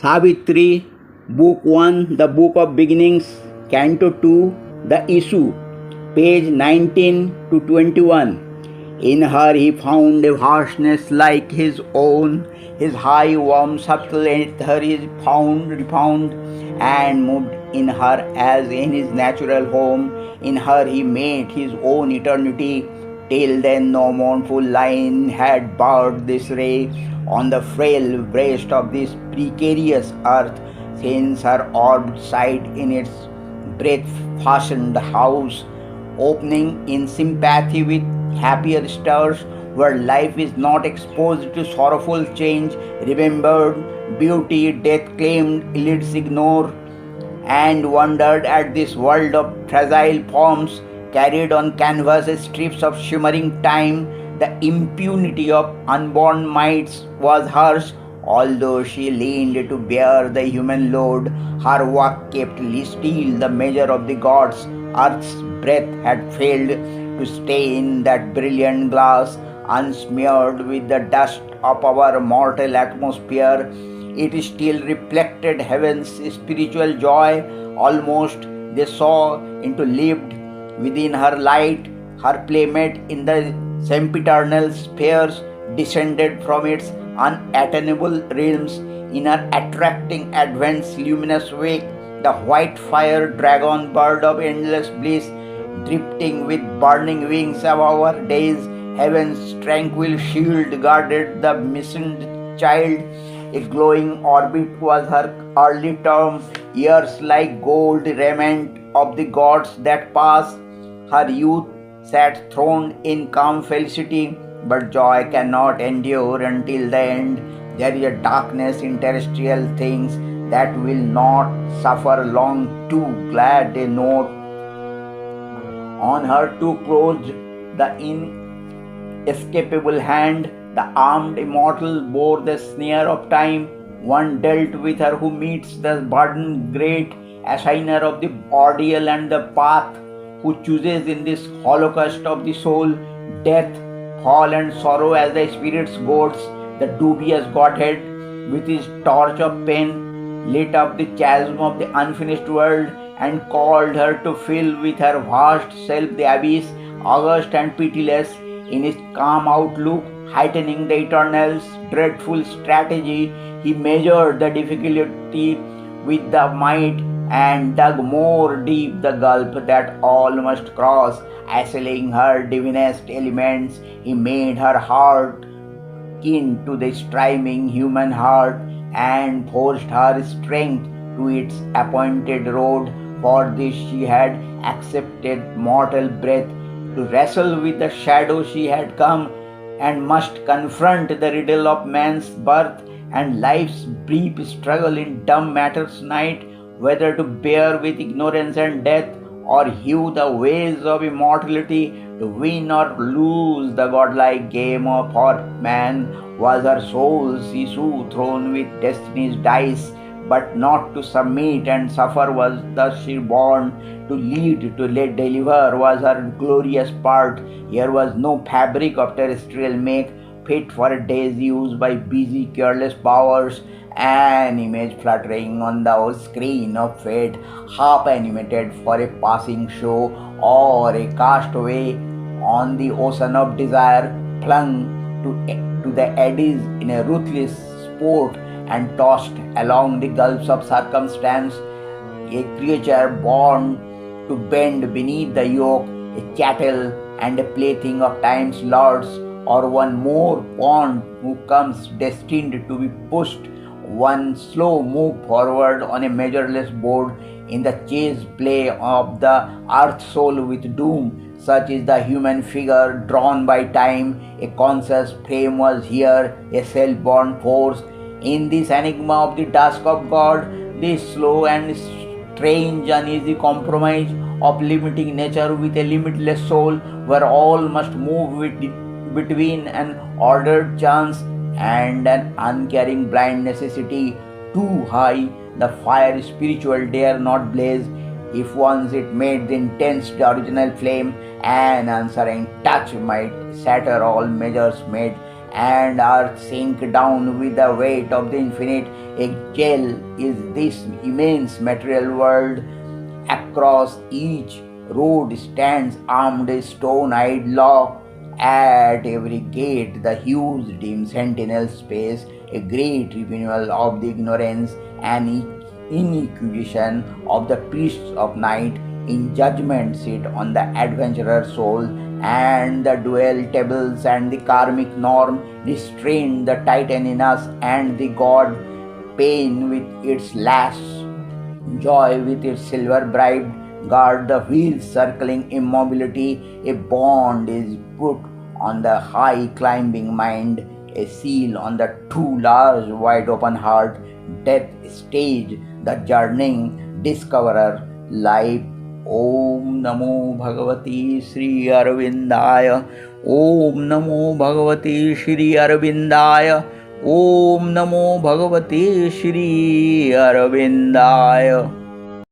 Savitri, Book 1, The Book of Beginnings, Canto 2, The Issue, page 19 to 21. In her he found a vastness like his own, his high warm subtle ether is refound, and moved in her as in his natural home. In her he made his own eternity. Till then no mournful line had barred this ray on the frail breast of this precarious earth, since her orbed side in its breath fashioned the house, opening in sympathy with happier stars, where life is not exposed to sorrowful change, remembered beauty death claimed elites ignore, and wondered at this world of fragile forms carried on canvas strips of shimmering time. The impunity of unborn mites was hers, although she leaned to bear the human load. Her work kept still the measure of the gods. Earth's breath had failed to stain that brilliant glass, unsmeared with the dust of our mortal atmosphere. It still reflected heaven's spiritual joy. Almost they saw into lived within her light. Her playmate in the sempiternal spheres descended from its unattainable realms in her attracting advent's luminous wake. The white fire dragon bird of endless bliss, drifting with burning wings above our days, heaven's tranquil shield guarded the missing child. A glowing orbit was her early term, years like gold raiment of the gods that pass. Her youth sat throned in calm felicity, but joy cannot endure until the end. There is a darkness in terrestrial things that will not suffer long. Too glad a note on her too closed the inescapable hand. The armed immortal bore the snare of time. One dealt with her who meets the burden great, assigner of the ordeal and the path, who chooses in this holocaust of the soul death, fall, and sorrow as the spirit's goats. The dubious Godhead, with his torch of pain, lit up the chasm of the unfinished world and called her to fill with her vast self the abyss, august and pitiless in his calm outlook, heightening the eternal's dreadful strategy. He measured the difficulty with the might and dug more deep the gulf that all must cross. Assailing her divinest elements, he made her heart kin to the striving human heart, and forced her strength to its appointed road. For this she had accepted mortal breath. To wrestle with the shadow she had come, and must confront the riddle of man's birth and life's brief struggle in dumb matter's night, whether to bear with ignorance and death, or hew the ways of immortality, to win or lose the godlike game of for man was her soul's issue, thrown with destiny's dice, but not to submit and suffer was thus she born. To lead, to let deliver was her glorious part. Here was no fabric of terrestrial make, fit for a day's use by busy careless powers, an image fluttering on the screen of fate, half animated for a passing show, or a castaway on the ocean of desire, flung to the eddies in a ruthless sport and tossed along the gulfs of circumstance, a creature born to bend beneath the yoke, a chattel and a plaything of time's lords, or one more pawn who comes destined to be pushed one slow move forward on a measureless board in the chase play of the earth soul with doom. Such is the human figure drawn by time. A conscious frame was here, a self-born force. In this enigma of the dusk of God, this slow and strange uneasy compromise of limiting nature with a limitless soul, where all must move between an ordered chance and an uncaring blind necessity. Too high the fire spiritual dare not blaze. If once it made the intense the original flame, an answering touch might shatter all measures made. and earth sink down with the weight of the infinite. A gel is this immense material world. Across each road stands armed a stone-eyed law. At every gate, the huge dim sentinel space, a great tribunal of the ignorance and inquisition of the priests of night. In judgment sit on the adventurer soul, and the duel tables and the karmic norm restrain the titan in us, and the god pain with its lash, joy with its silver bribed, guard the wheels circling immobility. A bond is put on the high climbing mind, a seal on the too large wide open heart. Death stage, the journeying discoverer, life. Om Namo Bhagavati Sri Arvindaya. Om Namo Bhagavati Sri Arvindaya. Om Namo Bhagavate Shri Aurobindo.